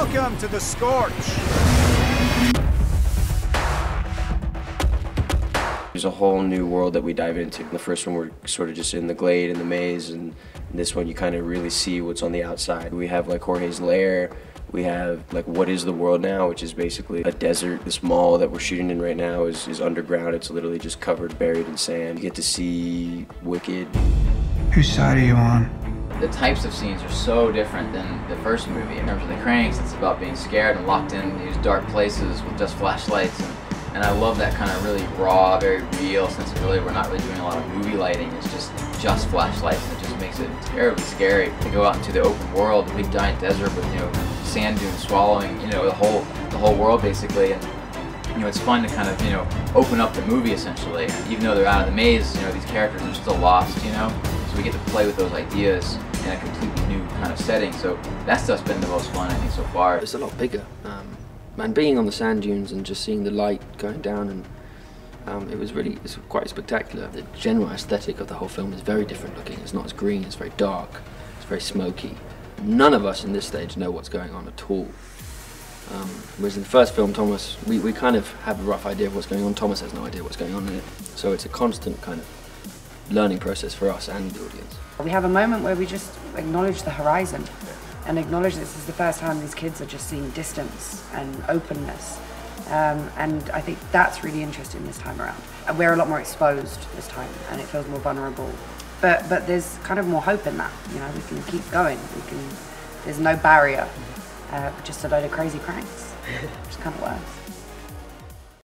Welcome to the Scorch. There's a whole new world that we dive into. The first one we're sort of just in the glade, in the maze, and this one you kind of really see what's on the outside. We have like Jorge's lair, we have like what is the world now, which is basically a desert. This mall that we're shooting in right now is underground. It's literally just covered, buried in sand. You get to see Wicked. Whose side are you on? The types of scenes are so different than the first movie. In terms of the cranks, it's about being scared and locked in these dark places with just flashlights. And I love that kind of really raw, very real sensibility. We're not really doing a lot of movie lighting. It's just flashlights, and it just makes it terribly scary to go out into the open world, a big giant desert with sand dunes swallowing the whole world basically. And it's fun to kind of open up the movie essentially. Even though they're out of the maze, these characters are still lost. So we get to play with those ideas in a completely new kind of setting. So that's just been the most fun I think so far. It's a lot bigger. And being on the sand dunes and just seeing the light going down, and it's quite spectacular. The general aesthetic of the whole film is very different looking. It's not as green, it's very dark, it's very smoky. None of us in this stage know what's going on at all. Whereas in the first film, Thomas, we kind of have a rough idea of what's going on. Thomas has no idea what's going on in it. So it's a constant kind of learning process for us and the audience. We have a moment where we just acknowledge the horizon. And acknowledge this is the first time these kids are just seeing distance and openness. And I think that's really interesting this time around. We're a lot more exposed this time and it feels more vulnerable. But there's kind of more hope in that. We can keep going. There's no barrier, just a load of crazy cranks, which kind of works.